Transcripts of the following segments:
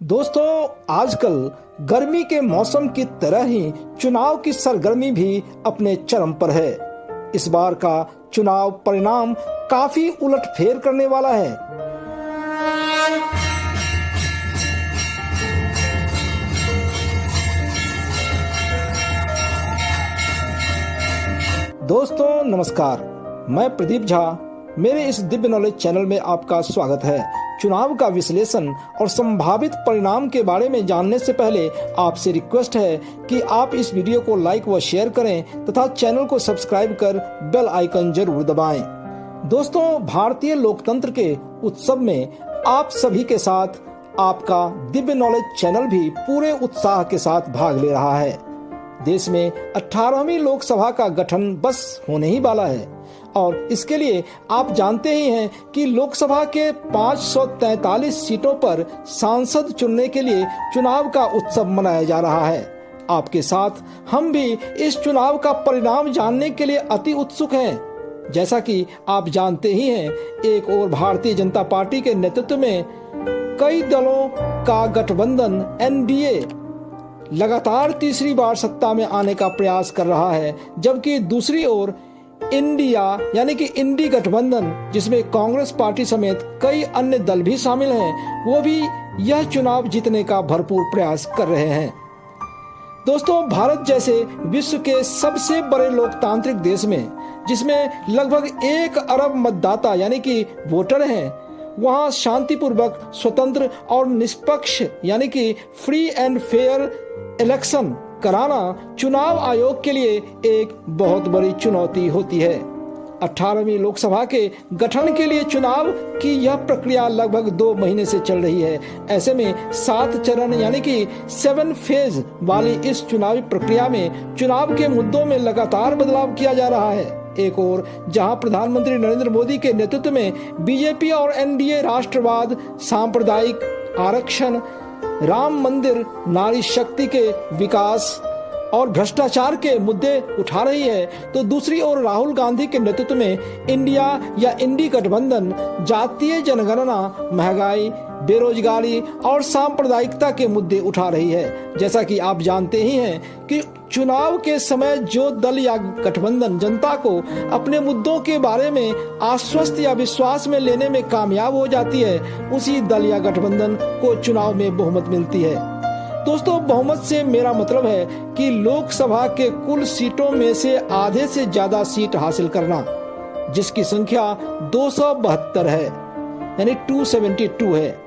दोस्तों, आजकल गर्मी के मौसम की तरह ही चुनाव की सरगर्मी भी अपने चरम पर है। इस बार का चुनाव परिणाम काफी उलटफेर करने वाला है। दोस्तों नमस्कार, मैं प्रदीप झा। मेरे इस दिव्य नॉलेज चैनल में आपका स्वागत है। चुनाव का विश्लेषण और संभावित परिणाम के बारे में जानने से पहले आपसे रिक्वेस्ट है कि आप इस वीडियो को लाइक व शेयर करें तथा चैनल को सब्सक्राइब कर बेल आइकन जरूर दबाएं। दोस्तों, भारतीय लोकतंत्र के उत्सव में आप सभी के साथ आपका दिव्य नॉलेज चैनल भी पूरे उत्साह के साथ भाग ले रहा है। देश में 18वीं लोकसभा का गठन बस होने ही वाला है और इसके लिए आप जानते ही हैं कि लोकसभा के 543 सीटों पर सांसद चुनने के लिए चुनाव का उत्सव मनाया जा रहा है। आपके साथ हम भी इस चुनाव का परिणाम जानने के लिए अति उत्सुक हैं। जैसा कि आप जानते ही हैं, एक ओर भारतीय जनता पार्टी के नेतृत्व में कई दलों का गठबंधन एनडीए लगातार तीसरी बार सत्ता में आने का प्रयास कर रहा है, जबकि दूसरी ओर इंडिया यानी कि इंडी गठबंधन, जिसमें कांग्रेस पार्टी समेत कई अन्य दल भी शामिल हैं, वो भी यह चुनाव जीतने का भरपूर प्रयास कर रहे हैं। दोस्तों, भारत जैसे विश्व के सबसे बड़े लोकतांत्रिक देश में, जिसमें लगभग 1 अरब मतदाता यानी कि वोटर हैं, वहां शांतिपूर्वक, स्वतंत्र और निष्पक्ष यानी कि फ्री एंड फेयर इलेक्शन कराना चुनाव आयोग के लिए एक बहुत बड़ी चुनौती होती है। 18वीं लोकसभा के गठन के लिए चुनाव की यह प्रक्रिया लगभग 2 महीने से चल रही है। ऐसे में 7 चरण यानी कि 7 फेज वाली इस चुनावी प्रक्रिया में चुनाव के मुद्दों में लगातार बदलाव किया जा रहा है। एक ओर जहां प्रधानमंत्री नरेंद्र मोदी के नेतृत्व में बीजेपी और एनडीए राष्ट्रवाद, सांप्रदायिक आरक्षण, राम मंदिर, नारी शक्ति के विकास और भ्रष्टाचार के मुद्दे उठा रही है, तो दूसरी ओर राहुल गांधी के नेतृत्व में इंडिया या इंडी गठबंधन जातीय जनगणना, महंगाई, बेरोजगारी और सांप्रदायिकता के मुद्दे उठा रही है। जैसा कि आप जानते ही हैं कि चुनाव के समय जो दल या गठबंधन जनता को अपने मुद्दों के बारे में आश्वस्त या विश्वास में लेने में कामयाब हो जाती है, उसी दल या गठबंधन को चुनाव में बहुमत मिलती है। दोस्तों, बहुमत से मेरा मतलब है कि लोकसभा के कुल सीटों में से आधे से ज्यादा सीट हासिल करना, जिसकी संख्या 272 है यानी 272 है।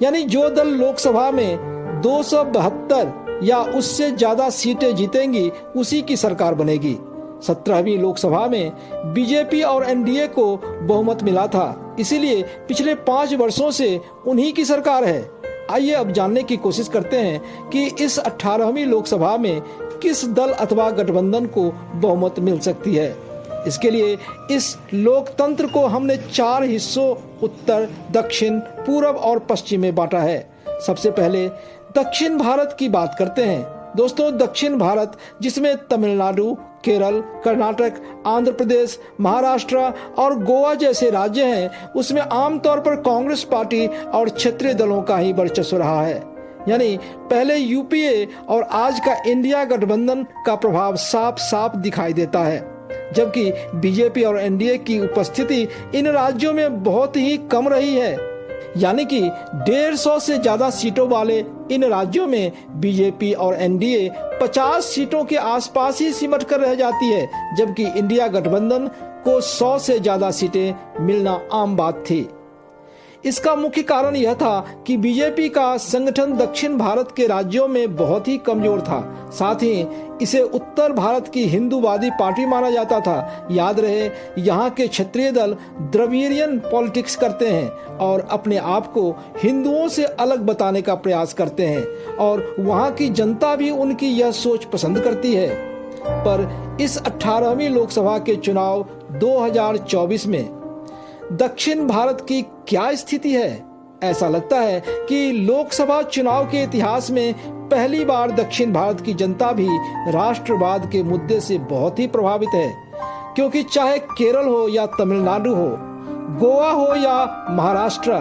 यानी जो दल लोकसभा में 272 या उससे ज्यादा सीटें जीतेंगी, उसी की सरकार बनेगी। 17वीं लोकसभा में बीजेपी और एनडीए को बहुमत मिला था, इसीलिए पिछले 5 वर्षों से उन्हीं की सरकार है। आइए अब जानने की कोशिश करते हैं कि इस 18वीं लोकसभा में किस दल अथवा गठबंधन को बहुमत मिल सकती है। इसके लिए इस लोकतंत्र को हमने 4 हिस्सों उत्तर, दक्षिण, पूर्व और पश्चिम में बांटा है। सबसे पहले दक्षिण भारत की बात करते हैं। दोस्तों, दक्षिण भारत, जिसमें तमिलनाडु, केरल, कर्नाटक, आंध्र प्रदेश, महाराष्ट्र और गोवा जैसे राज्य हैं, उसमें आमतौर पर कांग्रेस पार्टी और क्षेत्रीय दलों का ही वर्चस्व रहा है। यानी पहले यूपीए और आज का इंडिया गठबंधन का प्रभाव साफ साफ दिखाई देता है, जबकि बीजेपी और एनडीए की उपस्थिति इन राज्यों में बहुत ही कम रही है। यानी कि 150 से ज्यादा सीटों वाले इन राज्यों में बीजेपी और एनडीए 50 सीटों के आसपास ही सिमट कर रह जाती है, जबकि इंडिया गठबंधन को 100 से ज्यादा सीटें मिलना आम बात थी। इसका मुख्य कारण यह था कि बीजेपी का संगठन दक्षिण भारत के राज्यों में बहुत ही कमजोर था। साथ ही इसे उत्तर भारत की हिंदूवादी पार्टी माना जाता था। याद रहे, यहाँ के क्षेत्रीय दल द्रविडियन पॉलिटिक्स करते हैं और अपने आप को हिंदुओं से अलग बताने का प्रयास करते हैं और वहाँ की जनता भी उनकी यह सोच पसंद करती है। पर इस 18वीं लोकसभा के चुनाव 2024 में दक्षिण भारत की क्या स्थिति है? ऐसा लगता है कि लोकसभा चुनाव के इतिहास में पहली बार दक्षिण भारत की जनता भी राष्ट्रवाद के मुद्दे से बहुत ही प्रभावित है, क्योंकि चाहे केरल हो या तमिलनाडु हो, गोवा हो या महाराष्ट्र,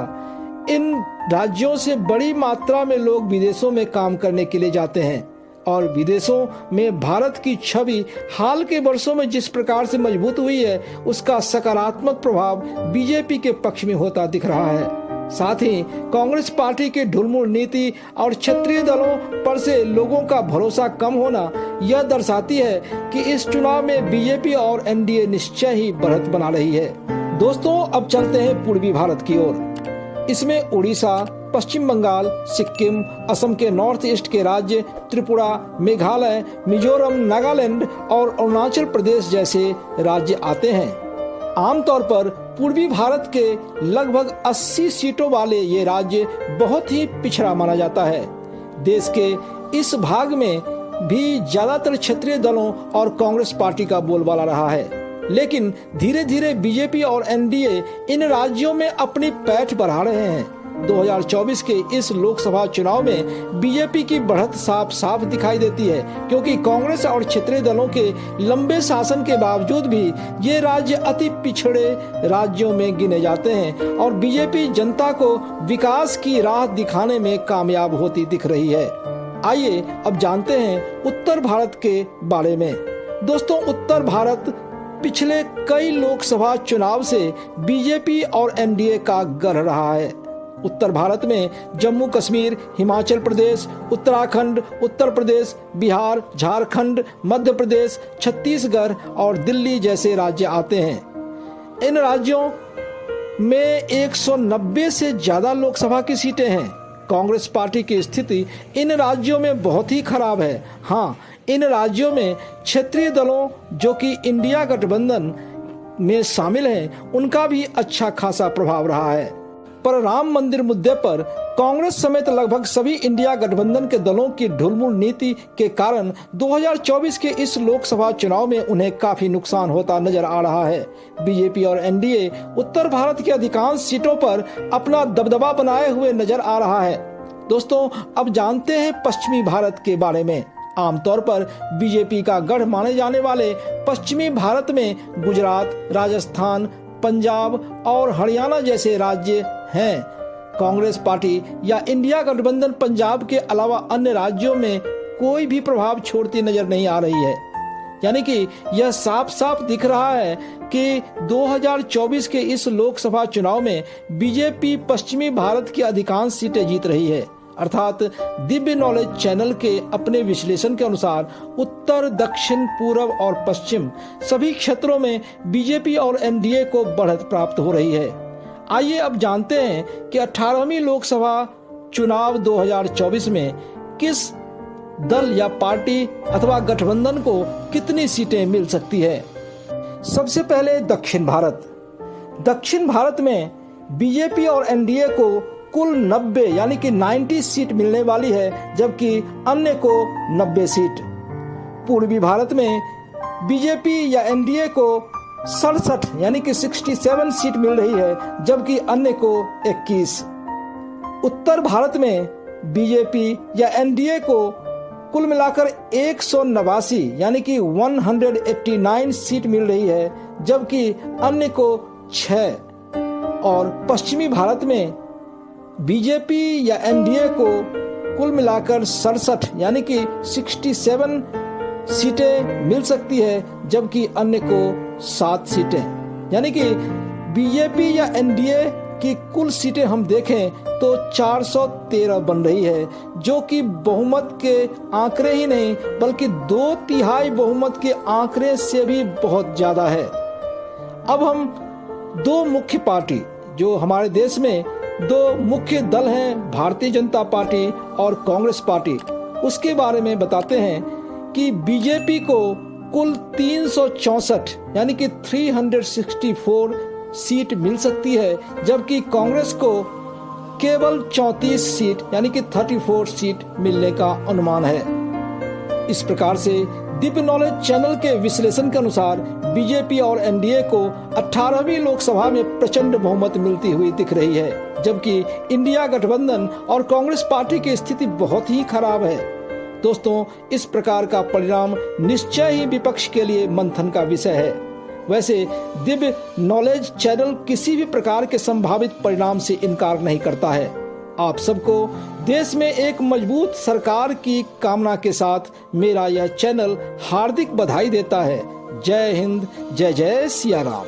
इन राज्यों से बड़ी मात्रा में लोग विदेशों में काम करने के लिए जाते हैं और विदेशों में भारत की छवि हाल के वर्षों में जिस प्रकार से मजबूत हुई है, उसका सकारात्मक प्रभाव बीजेपी के पक्ष में होता दिख रहा है। साथ ही कांग्रेस पार्टी की ढुलमुल नीति और क्षेत्रीय दलों पर से लोगों का भरोसा कम होना यह दर्शाती है कि इस चुनाव में बीजेपी और एनडीए निश्चय ही बढ़त बना रही है। दोस्तों, अब चलते हैं पूर्वी भारत की ओर। इसमें उड़ीसा, पश्चिम बंगाल, सिक्किम, असम के नॉर्थ ईस्ट के राज्य, त्रिपुरा, मेघालय, मिजोरम, नागालैंड और अरुणाचल प्रदेश जैसे राज्य आते हैं। आमतौर पर पूर्वी भारत के लगभग 80 सीटों वाले ये राज्य बहुत ही पिछड़ा माना जाता है। देश के इस भाग में भी ज्यादातर क्षेत्रीय दलों और कांग्रेस पार्टी का बोलबाला रहा है, लेकिन धीरे धीरे बीजेपी और एनडीए इन राज्यों में अपनी पैठ बढ़ा रहे हैं। 2024 के इस लोकसभा चुनाव में बीजेपी की बढ़त साफ साफ दिखाई देती है, क्योंकि कांग्रेस और क्षेत्रीय दलों के लंबे शासन के बावजूद भी ये राज्य अति पिछड़े राज्यों में गिने जाते हैं और बीजेपी जनता को विकास की राह दिखाने में कामयाब होती दिख रही है। आइए अब जानते हैं उत्तर भारत के बारे में। दोस्तों, उत्तर भारत पिछले कई लोकसभा चुनाव से बीजेपी और एनडीए का गढ़ रहा है। उत्तर भारत में जम्मू कश्मीर, हिमाचल प्रदेश, उत्तराखंड, उत्तर प्रदेश, बिहार, झारखंड, मध्य प्रदेश, छत्तीसगढ़ और दिल्ली जैसे राज्य आते हैं। इन राज्यों में 190 से ज्यादा लोकसभा की सीटें हैं। कांग्रेस पार्टी की स्थिति इन राज्यों में बहुत ही खराब है। हाँ, इन राज्यों में क्षेत्रीय दलों जो कि इंडिया गठबंधन में शामिल हैं, उनका भी अच्छा खासा प्रभाव रहा है। पर राम मंदिर मुद्दे पर कांग्रेस समेत लगभग सभी इंडिया गठबंधन के दलों की ढुलमुल नीति के कारण 2024 के इस लोकसभा चुनाव में उन्हें काफी नुकसान होता नजर आ रहा है। बीजेपी और एनडीए उत्तर भारत की अधिकांश सीटों पर अपना दबदबा बनाए हुए नजर आ रहा है। दोस्तों, अब जानते हैं पश्चिमी भारत के बारे में। आमतौर पर बीजेपी का गढ़ माने जाने वाले पश्चिमी भारत में गुजरात, राजस्थान, पंजाब और हरियाणा जैसे राज्य हैं। कांग्रेस पार्टी या इंडिया गठबंधन पंजाब के अलावा अन्य राज्यों में कोई भी प्रभाव छोड़ती नजर नहीं आ रही है। यानी कि यह साफ साफ दिख रहा है कि 2024 के इस लोकसभा चुनाव में बीजेपी पश्चिमी भारत की अधिकांश सीटें जीत रही है। अर्थात दिव्य नॉलेज चैनल के अपने विश्लेषण के अनुसार उत्तर, दक्षिण, पूर्व और पश्चिम सभी क्षेत्रों में बीजेपी और एनडीए को बढ़त प्राप्त हो रही है। आइए अब जानते हैं कि 18वीं लोकसभा चुनाव 2024 में किस दल या पार्टी अथवा गठबंधन को कितनी सीटें मिल सकती है। सबसे पहले दक्षिण भारत। दक्षिण भारत में बीजेपी और एनडीए को कुल 90 यानी कि 90 सीट मिलने वाली है, जबकि अन्य को 90 सीट। पूर्वी भारत में बीजेपी या एनडीए को 67 यानी कि 67 सीट मिल रही है, जबकि अन्य को 21। उत्तर भारत में बीजेपी या एनडीए को कुल मिलाकर 189 यानी कि 189 सीट मिल रही है, जबकि अन्य को 6। और पश्चिमी भारत में बीजेपी या एनडीए को कुल मिलाकर 67 यानी कि 67 सीटें मिल सकती है, जबकि अन्य को 7 सीटें। यानी कि बीजेपी या एनडीए की कुल सीटें हम देखें तो 413 बन रही है, जो कि बहुमत के आंकड़े ही नहीं बल्कि 2/3 बहुमत के आंकड़े से भी बहुत ज्यादा है। अब हम दो मुख्य पार्टी जो हमारे देश में दो मुख्य दल हैं, भारतीय जनता पार्टी और कांग्रेस पार्टी, उसके बारे में बताते हैं कि बीजेपी को कुल 364 यानी कि 364 सीट मिल सकती है, जबकि कांग्रेस को केवल 34 सीट यानी कि 34 सीट मिलने का अनुमान है। इस प्रकार से दिव्य नॉलेज चैनल के विश्लेषण के अनुसार बीजेपी और एनडीए को 18वीं लोकसभा में प्रचंड बहुमत मिलती हुई दिख रही है, जबकि इंडिया गठबंधन और कांग्रेस पार्टी की स्थिति बहुत ही खराब है। दोस्तों, इस प्रकार का परिणाम निश्चय ही विपक्ष के लिए मंथन का विषय है। वैसे दिव्य नॉलेज चैनल किसी भी प्रकार के संभावित परिणाम से इनकार नहीं करता है। आप सबको देश में एक मजबूत सरकार की कामना के साथ मेरा यह चैनल हार्दिक बधाई देता है। जय हिंद, जय जय सिया राम।